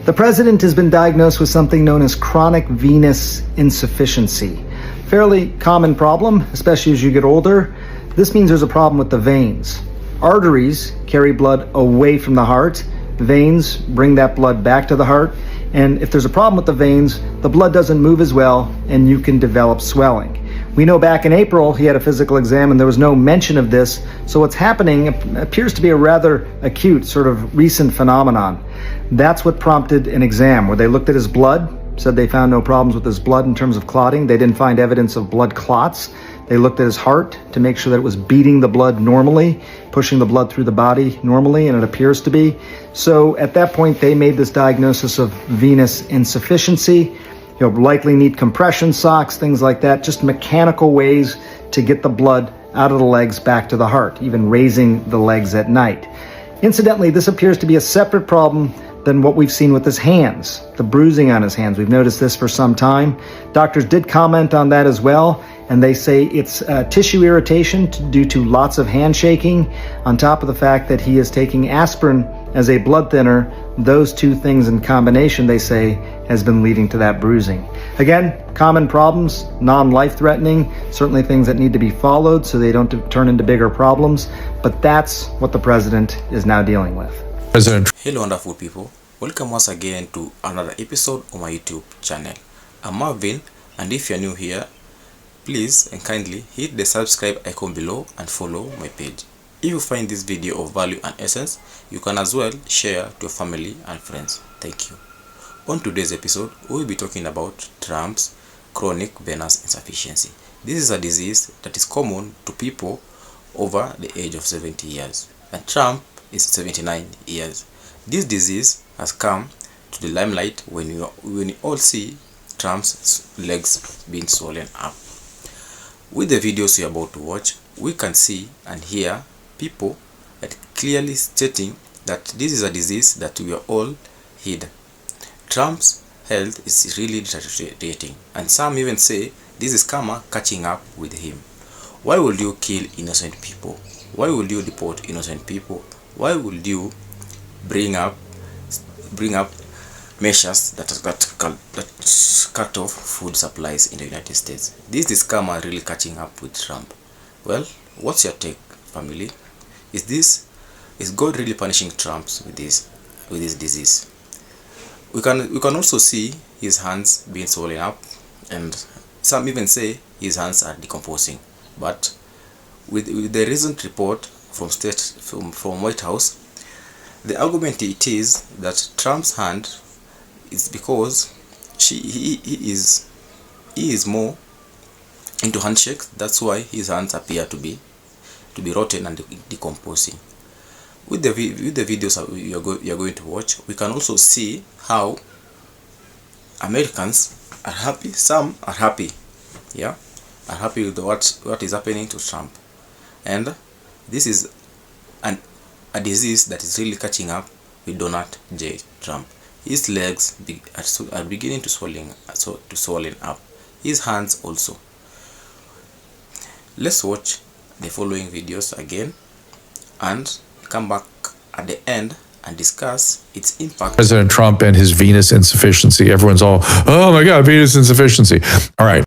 The president has been diagnosed with something known as chronic venous insufficiency. Fairly common problem, especially as you get older. This means there's a problem with the veins. Arteries carry blood away from the heart. Veins bring that blood back to the heart. And if there's a problem with the veins, the blood doesn't move as well and you can develop swelling. We know back in April he had a physical exam and there was no mention of this. So what's happening appears to be a rather acute, sort of recent phenomenon. That's what prompted an exam where they looked at his blood, said they found no problems with his blood in terms of clotting. They didn't find evidence of blood clots. They looked at his heart to make sure that it was beating the blood normally, pushing the blood through the body normally, and it appears to be. So at that point, they made this diagnosis of venous insufficiency. You'll likely need compression socks, things like that, just mechanical ways to get the blood out of the legs back to the heart, even raising the legs at night. Incidentally, this appears to be a separate problem than what we've seen with his hands, the bruising on his hands. We've noticed this for some time. Doctors did comment on that as well, and they say it's tissue irritation due to lots of handshaking, on top of the fact that he is taking aspirin as a blood thinner. Those two things in combination, they say, has been leading to that bruising. Again, common problems, non-life-threatening, certainly things that need to be followed so they don't turn into bigger problems, but that's what the president is now dealing with. Hello wonderful people, welcome once again to another episode of my YouTube channel. I'm Marvin, and if you're new here, please and kindly hit the subscribe icon below and follow my page. If you find this video of value and essence, you can as well share to your family and friends. Thank you. On today's episode, we will be talking about Trump's chronic venous insufficiency. This is a disease that is common to people over the age of 70 years, and Trump is 79 years. This disease has come to the limelight when you all see Trump's legs being swollen up. With the videos you're about to watch, we can see and hear people that clearly stating that this is a disease that we are all hid. Trump's health is really deteriorating, and some even say this is karma catching up with him. Why would you kill innocent people? Why would you deport innocent people? Why would you bring up measures that cut off food supplies in the United States? This is karma really catching up with Trump. Well, what's your take, family? Is God really punishing Trump with this disease? We can also see his hands being swollen up, and some even say his hands are decomposing. But with the recent report from White House, the argument it is that Trump's hand is because he is more into handshakes. That's why his hands appear to be rotten and decomposing. With the videos you're going to watch, we can also see how Americans are happy. Some are happy, are happy with what is happening to Trump, and this is a disease that is really catching up with Donald J. Trump. His legs are beginning to swollen up. His hands also. Let's watch the following videos again and come back at the end and discuss its impact. President Trump and his venous insufficiency. Everyone's all, oh my God, venous insufficiency. All right.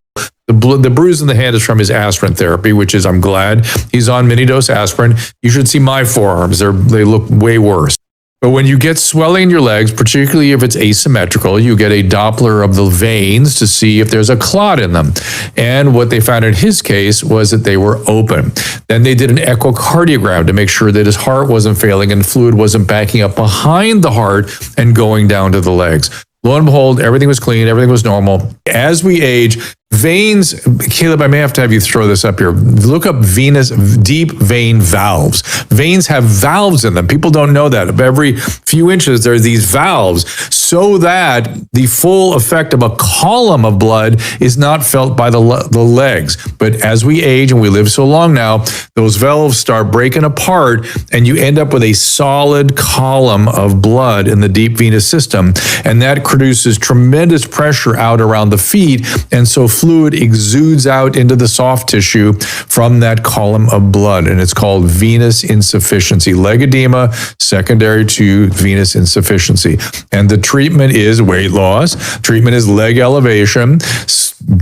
The bruise in the hand is from his aspirin therapy, which is, I'm glad he's on mini-dose aspirin. You should see my forearms. They look way worse. But when you get swelling in your legs, particularly if it's asymmetrical, you get a Doppler of the veins to see if there's a clot in them. And what they found in his case was that they were open. Then they did an echocardiogram to make sure that his heart wasn't failing and fluid wasn't backing up behind the heart and going down to the legs. Lo and behold, everything was clean, everything was normal. As we age, veins, Caleb, I may have to have you throw this up here. Look up venous deep vein valves. Veins have valves in them. People don't know that. Every few inches, there are these valves so that the full effect of a column of blood is not felt by the legs. But as we age and we live so long now, those valves start breaking apart and you end up with a solid column of blood in the deep venous system. And that produces tremendous pressure out around the feet. And so fluid exudes out into the soft tissue from that column of blood, and it's called venous insufficiency, leg edema secondary to venous insufficiency. And the treatment is weight loss. Treatment is leg elevation,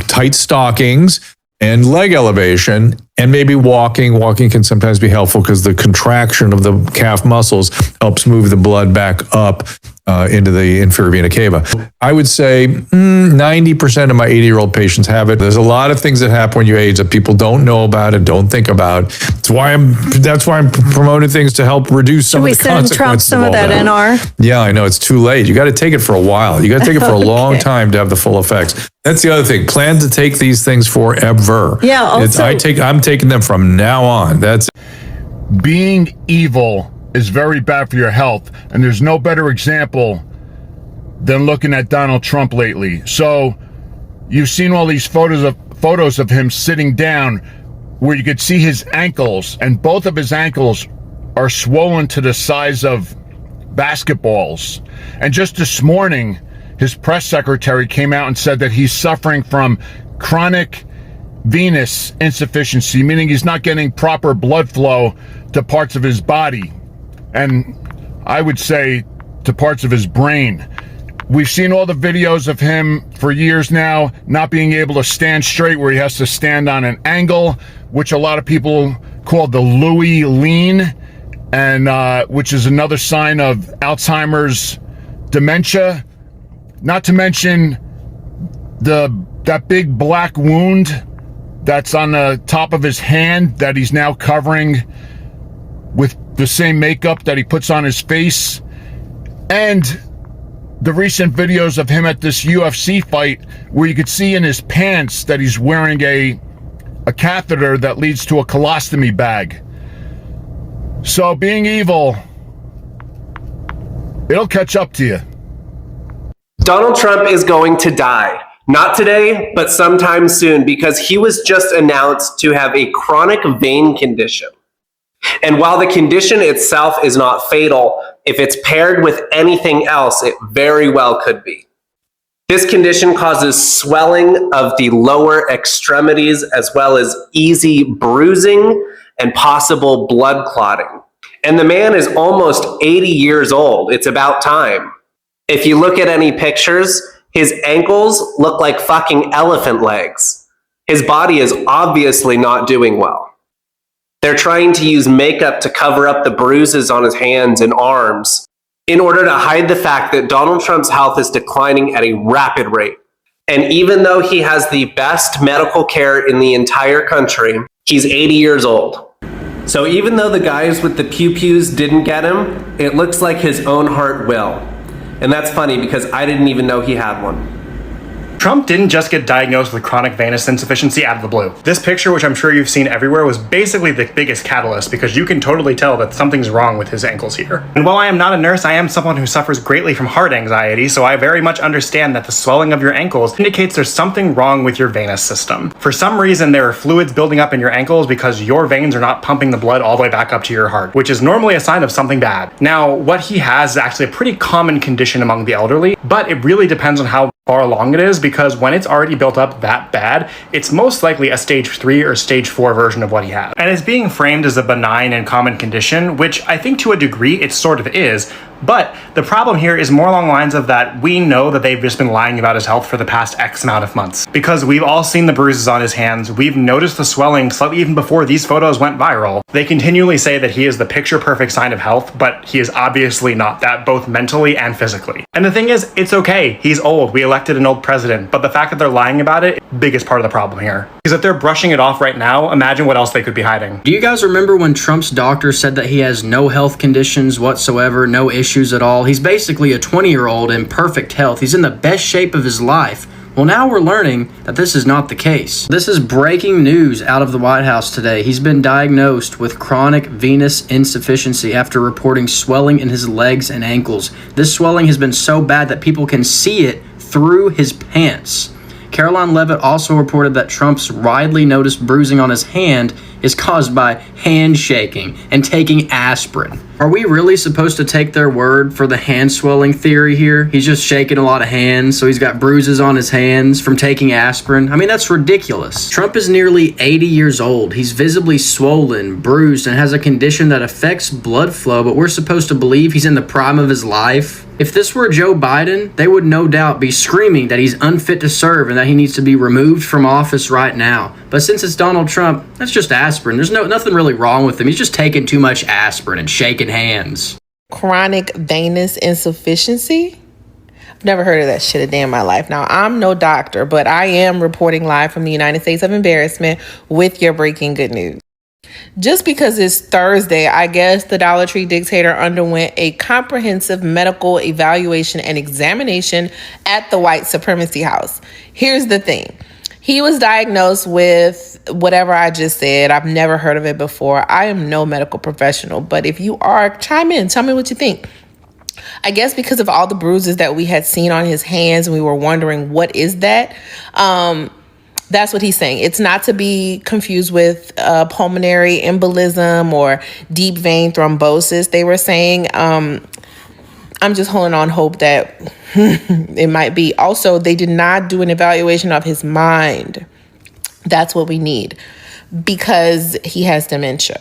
tight stockings, and leg elevation, and maybe walking. Walking can sometimes be helpful because the contraction of the calf muscles helps move the blood back up into the inferior vena cava. I would say 90% of my 80-year-old patients have it. There's a lot of things that happen when you age that people don't know about and don't think about. That's why I'm promoting things to help reduce some of the consequences. Should we send Trump some of that NR? Yeah, I know it's too late. You got to take it for a while. You got to take it for a long time to have the full effects. That's the other thing. Plan to take these things forever. Yeah. Also, I'm taking them from now on. That's being evil is very bad for your health, and there's no better example than looking at Donald Trump lately. So you've seen all these photos of him sitting down where you could see his ankles, and both of his ankles are swollen to the size of basketballs. And just this morning, his press secretary came out and said that he's suffering from chronic venous insufficiency, meaning he's not getting proper blood flow to parts of his body, and I would say to parts of his brain. We've seen all the videos of him for years now not being able to stand straight, where he has to stand on an angle, which a lot of people call the Louis lean, and which is another sign of Alzheimer's dementia. Not to mention that big black wound that's on the top of his hand that he's now covering with the same makeup that he puts on his face. And the recent videos of him at this UFC fight where you could see in his pants that he's wearing a catheter that leads to a colostomy bag. So being evil, it'll catch up to you. Donald Trump is going to die. Not today, but sometime soon, because he was just announced to have a chronic vein condition. And while the condition itself is not fatal, if it's paired with anything else, it very well could be. This condition causes swelling of the lower extremities, as well as easy bruising and possible blood clotting. And the man is almost 80 years old. It's about time. If you look at any pictures, his ankles look like fucking elephant legs. His body is obviously not doing well. They're trying to use makeup to cover up the bruises on his hands and arms in order to hide the fact that Donald Trump's health is declining at a rapid rate. And even though he has the best medical care in the entire country, he's 80 years old. So even though the guys with the pew-pews didn't get him, it looks like his own heart will. And that's funny because I didn't even know he had one. Trump didn't just get diagnosed with chronic venous insufficiency out of the blue. This picture, which I'm sure you've seen everywhere, was basically the biggest catalyst because you can totally tell that something's wrong with his ankles here. And while I am not a nurse, I am someone who suffers greatly from heart anxiety, so I very much understand that the swelling of your ankles indicates there's something wrong with your venous system. For some reason, there are fluids building up in your ankles because your veins are not pumping the blood all the way back up to your heart, which is normally a sign of something bad. Now, what he has is actually a pretty common condition among the elderly, but it really depends on how far along it is, because when it's already built up that bad, it's most likely a stage 3 or stage 4 version of what he has. And it's being framed as a benign and common condition, which I think to a degree it sort of is, but the problem here is more along the lines of that we know that they've just been lying about his health for the past X amount of months. Because we've all seen the bruises on his hands, we've noticed the swelling slightly even before these photos went viral. They continually say that he is the picture-perfect sign of health, but he is obviously not that, both mentally and physically. And the thing is, it's okay. He's old. We elected an old president, but the fact that they're lying about it, biggest part of the problem here. Because if they're brushing it off right now, imagine what else they could be hiding. Do you guys remember when Trump's doctor said that he has no health conditions whatsoever, no issues at all? He's basically a 20-year-old in perfect health. He's in the best shape of his life. Well, now we're learning that this is not the case. This is breaking news out of the White House today. He's been diagnosed with chronic venous insufficiency after reporting swelling in his legs and ankles. This swelling has been so bad that people can see it through his pants. Caroline Leavitt also reported that Trump's widely noticed bruising on his hand is caused by handshaking and taking aspirin. Are we really supposed to take their word for the hand swelling theory here? He's just shaking a lot of hands, so he's got bruises on his hands from taking aspirin. I mean, that's ridiculous. Trump is nearly 80 years old. He's visibly swollen, bruised, and has a condition that affects blood flow, but we're supposed to believe he's in the prime of his life? If this were Joe Biden, they would no doubt be screaming that he's unfit to serve and that he needs to be removed from office right now. But since it's Donald Trump, that's just aspirin. There's nothing really wrong with him. He's just taking too much aspirin and shaking hands. Chronic venous insufficiency? I've never heard of that shit a day in my life. Now, I'm no doctor, but I am reporting live from the United States of Embarrassment with your breaking good news. Just because it's Thursday, I guess the Dollar Tree dictator underwent a comprehensive medical evaluation and examination at the white supremacy house. Here's the thing. He was diagnosed with whatever I just said. I've never heard of it before. I am no medical professional, but if you are, chime in. Tell me what you think. I guess because of all the bruises that we had seen on his hands, and we were wondering, what is that? That's what he's saying. It's not to be confused with pulmonary embolism or deep vein thrombosis, they were saying. I'm just holding on hope that it might be. Also, they did not do an evaluation of his mind. That's what we need because he has dementia.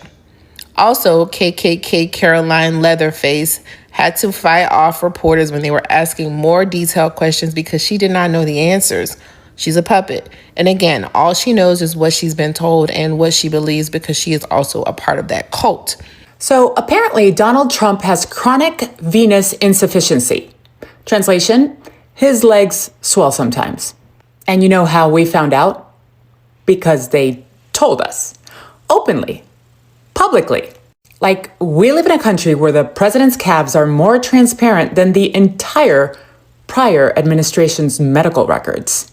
Also, KKK Caroline Leatherface had to fight off reporters when they were asking more detailed questions because she did not know the answers. She's a puppet. And again, all she knows is what she's been told and what she believes because she is also a part of that cult. So apparently Donald Trump has chronic venous insufficiency. Translation, his legs swell sometimes. And you know how we found out? Because they told us. Openly. Publicly. Like, we live in a country where the president's calves are more transparent than the entire prior administration's medical records.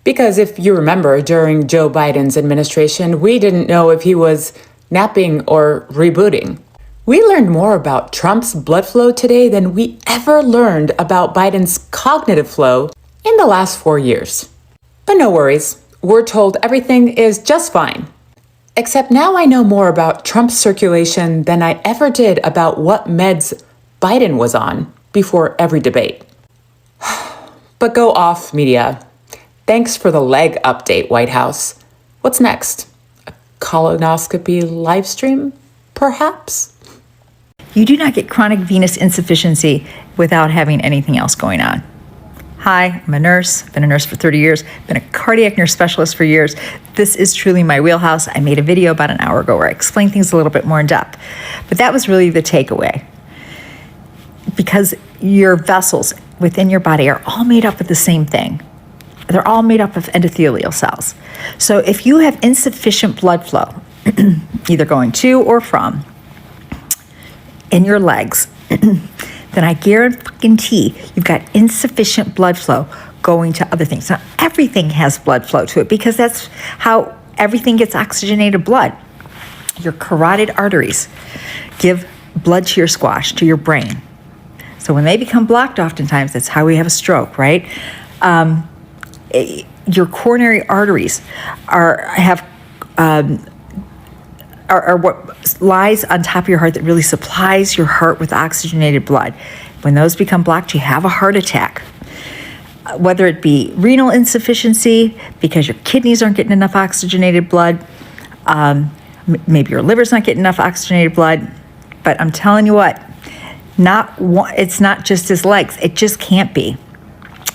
Because if you remember, during Joe Biden's administration, we didn't know if he was napping or rebooting. We learned more about Trump's blood flow today than we ever learned about Biden's cognitive flow in the last 4 years. But no worries, we're told everything is just fine. Except now I know more about Trump's circulation than I ever did about what meds Biden was on before every debate. But go off, media. Thanks for the leg update, White House. What's next? A colonoscopy live stream, perhaps? You do not get chronic venous insufficiency without having anything else going on. Hi, I'm a nurse. I've been a nurse for 30 years. Been a cardiac nurse specialist for years. This is truly my wheelhouse. I made a video about an hour ago where I explained things a little bit more in depth. But that was really the takeaway. Because your vessels within your body are all made up of the same thing. They're all made up of endothelial cells. So if you have insufficient blood flow, either going to or from, in your legs, then I guarantee you've got insufficient blood flow going to other things. Now, everything has blood flow to it because that's how everything gets oxygenated blood. Your carotid arteries give blood to your squash, to your brain. So when they become blocked, oftentimes, that's how we have a stroke, right? Your coronary arteries are what lies on top of your heart that really supplies your heart with oxygenated blood. When those become blocked, you have a heart attack. Whether it be renal insufficiency because your kidneys aren't getting enough oxygenated blood, maybe your liver's not getting enough oxygenated blood, but I'm telling you what, it's not just his legs. It just can't be.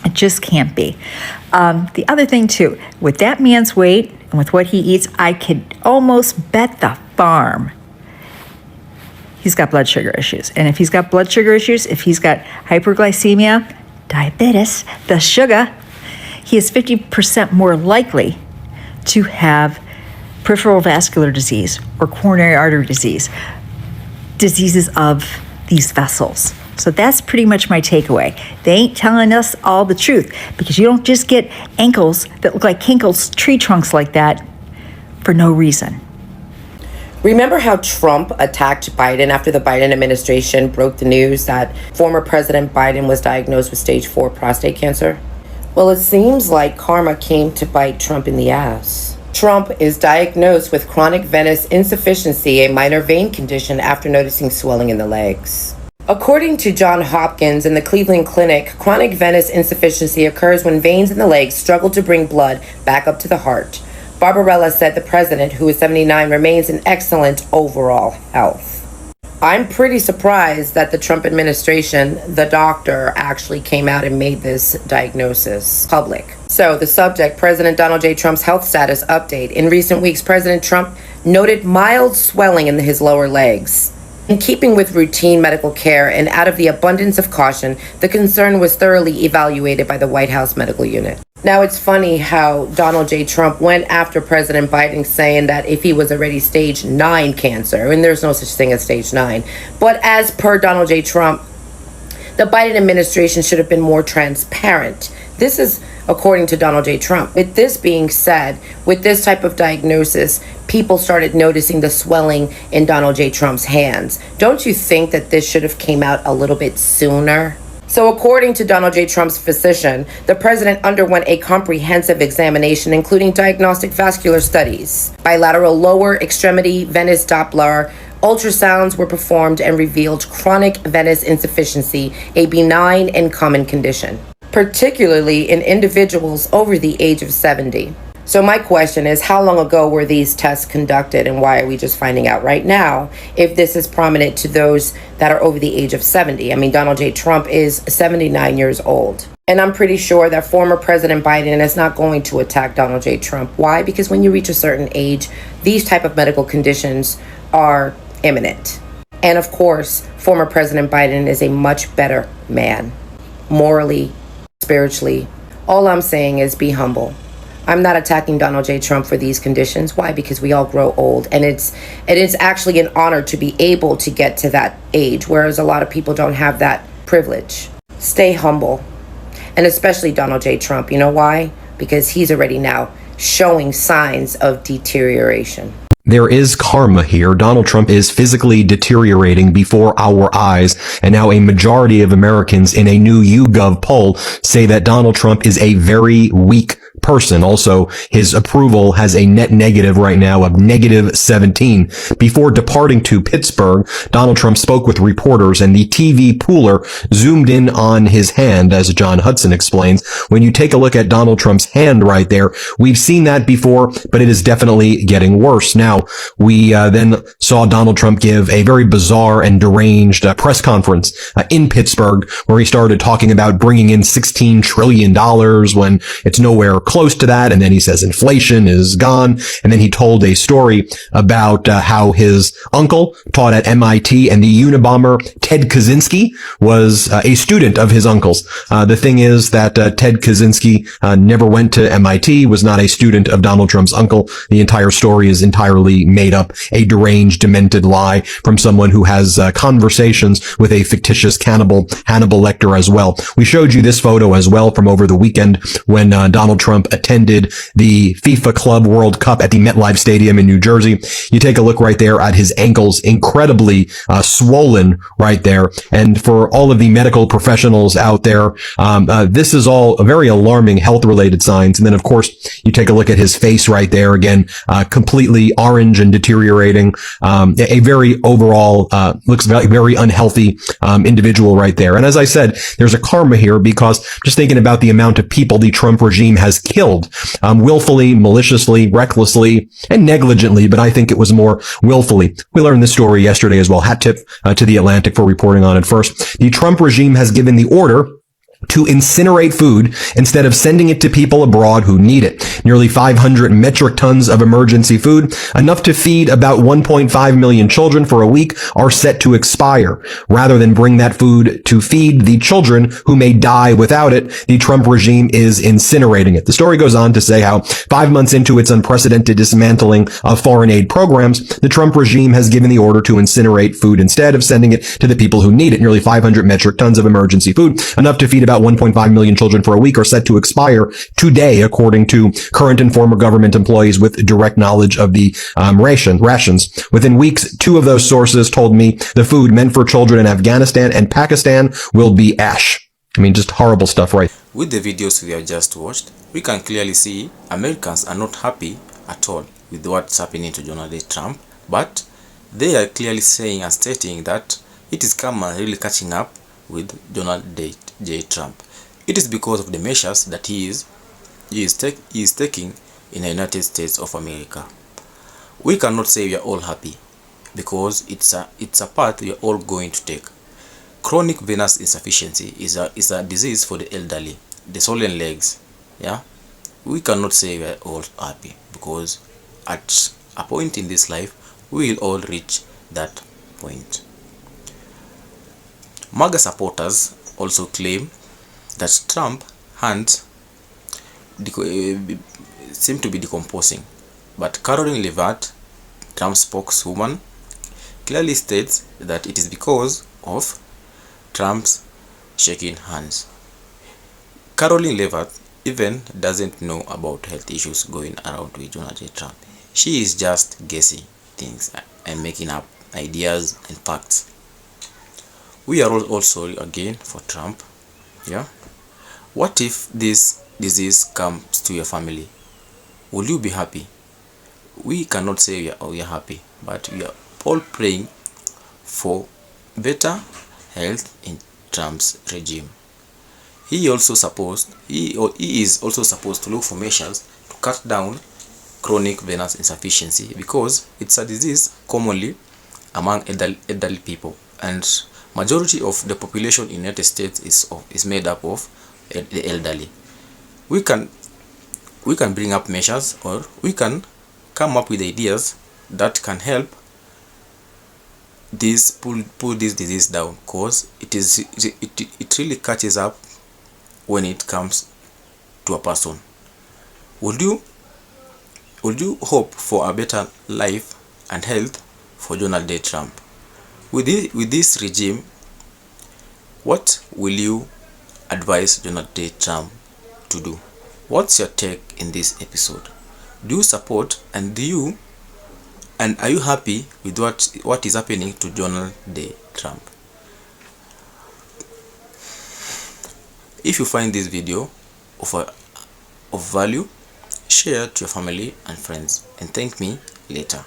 It just can't be. The other thing too, with that man's weight and with what he eats, I could almost bet the farm he's got blood sugar issues. And if he's got blood sugar issues, if he's got hyperglycemia, diabetes, the sugar, he is 50% more likely to have peripheral vascular disease or coronary artery disease, diseases of these vessels. So that's pretty much my takeaway. They ain't telling us all the truth because you don't just get ankles that look like Kinkle's tree trunks like that for no reason. Remember how Trump attacked Biden after the Biden administration broke the news that former President Biden was diagnosed with stage 4 prostate cancer? Well, it seems like karma came to bite Trump in the ass. Trump is diagnosed with chronic venous insufficiency, a minor vein condition, after noticing swelling in the legs. According to Johns Hopkins and the Cleveland Clinic, chronic venous insufficiency occurs when veins in the legs struggle to bring blood back up to the heart. Barbarella said the president, who is 79, remains in excellent overall health. I'm pretty surprised that the Trump administration, the doctor, actually came out and made this diagnosis public. So the subject, President Donald J. Trump's health status update. In recent weeks, President Trump noted mild swelling in his lower legs. In keeping with routine medical care and out of the abundance of caution, the concern was thoroughly evaluated by the White House medical unit. Now, it's funny how Donald J. Trump went after President Biden, saying that if he was already stage 9 cancer, and there's no such thing as stage 9, but as per Donald J. Trump, the Biden administration should have been more transparent. This is according to Donald J. Trump. With this being said, with this type of diagnosis, people started noticing the swelling in Donald J. Trump's hands. Don't you think that this should have came out a little bit sooner? So according to Donald J. Trump's physician, the president underwent a comprehensive examination, including diagnostic vascular studies, bilateral lower extremity venous Doppler, ultrasounds were performed and revealed chronic venous insufficiency, a benign and common condition, particularly in individuals over the age of 70. So my question is, how long ago were these tests conducted, and why are we just finding out right now if this is prominent to those that are over the age of 70? I mean, Donald J. Trump is 79 years old. And I'm pretty sure that former President Biden is not going to attack Donald J. Trump. Why? Because when you reach a certain age, these type of medical conditions are imminent. And of course, former President Biden is a much better man, morally, spiritually. All I'm saying is be humble. I'm not attacking Donald J. Trump for these conditions. Why? Because we all grow old, and it's actually an honor to be able to get to that age, whereas a lot of people don't have that privilege. Stay humble, and especially Donald J. Trump. You know why? Because he's already now showing signs of deterioration. There is karma here. Donald Trump is physically deteriorating before our eyes, and now a majority of Americans in a new YouGov poll say that Donald Trump is a very weak person. Also, his approval has a net negative right now of -17. Before departing to Pittsburgh, Donald Trump spoke with reporters, and the TV pooler zoomed in on his hand, as John Hudson explains. When you take a look at Donald Trump's hand right there, we've seen that before, but it is definitely getting worse. Now, we then saw Donald Trump give a very bizarre and deranged press conference in Pittsburgh, where he started talking about bringing in $16 trillion when it's nowhere close to that. And then he says inflation is gone. And then he told a story about how his uncle taught at MIT, and the Unabomber Ted Kaczynski was a student of his uncle's. The thing is that Ted Kaczynski never went to MIT, was not a student of Donald Trump's uncle. The entire story is entirely made up, a deranged, demented lie from someone who has conversations with a fictitious cannibal, Hannibal Lecter, as well. We showed you this photo as well from over the weekend when Donald Trump attended the FIFA Club World Cup at the MetLife Stadium in New Jersey. You take a look right there at his ankles, incredibly swollen right there. And for all of the medical professionals out there, this is all very alarming health-related signs. And then, of course, you take a look at his face right there again, completely orange and deteriorating. A very overall, looks very unhealthy individual right there. And as I said, there's a karma here, because just thinking about the amount of people the Trump regime has killed, willfully, maliciously, recklessly, and negligently, but I think it was more willfully. We learned this story yesterday as well. Hat tip to The Atlantic for reporting on it first. The Trump regime has given the order to incinerate food instead of sending it to people abroad who need it. Nearly 500 metric tons of emergency food, enough to feed about 1.5 million children for a week, are set to expire. Rather than bring that food to feed the children who may die without it, the Trump regime is incinerating it. The story goes on to say how 5 months into its unprecedented dismantling of foreign aid programs, the Trump regime has given the order to incinerate food instead of sending it to the people who need it. Nearly 500 metric tons of emergency food, enough to feed about 1.5 million children for a week, are set to expire today, according to current and former government employees with direct knowledge of the rations. Within weeks, 2 of those sources told me the food meant for children in Afghanistan and Pakistan will be ash. I mean, just horrible stuff, right? With the videos we have just watched, we can clearly see Americans are not happy at all with what's happening to Donald J. Trump, but they are clearly saying and stating that it is karma really catching up with Donald J. Trump. It is because of the measures that he is taking in the United States of America. We cannot say we are all happy because it's a path we are all going to take. Chronic venous insufficiency is a disease for the elderly, the swollen legs. Yeah, we cannot say we are all happy because at a point in this life we will all reach that point. MAGA supporters also claim that Trump hands seem to be decomposing, but Caroline Levitt, Trump's spokeswoman, clearly states that it is because of Trump's shaking hands. Caroline Levitt even doesn't know about health issues going around with Donald J. Trump. She is just guessing things and making up ideas and facts. We are also again for Trump. Yeah. What if this disease comes to your family? Will you be happy? We cannot say we are happy, but we are all praying for better health in Trump's regime. He is also supposed to look for measures to cut down chronic venous insufficiency, because it's a disease commonly among elderly people, and majority of the population in the United States is made up of the elderly. We can bring up measures, or we can come up with ideas that can help pull this disease down, because it really catches up when it comes to a person. Would you hope for a better life and health for Donald J. Trump? With this regime, what will you advise Donald J. Trump to do? What's your take in this episode? Do you support and are you happy with what is happening to Donald J. Trump? If you find this video of value, share to your family and friends and thank me later.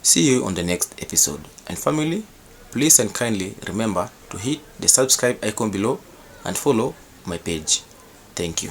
See you on the next episode. And family, please and kindly remember to hit the subscribe icon below and follow my page. Thank you.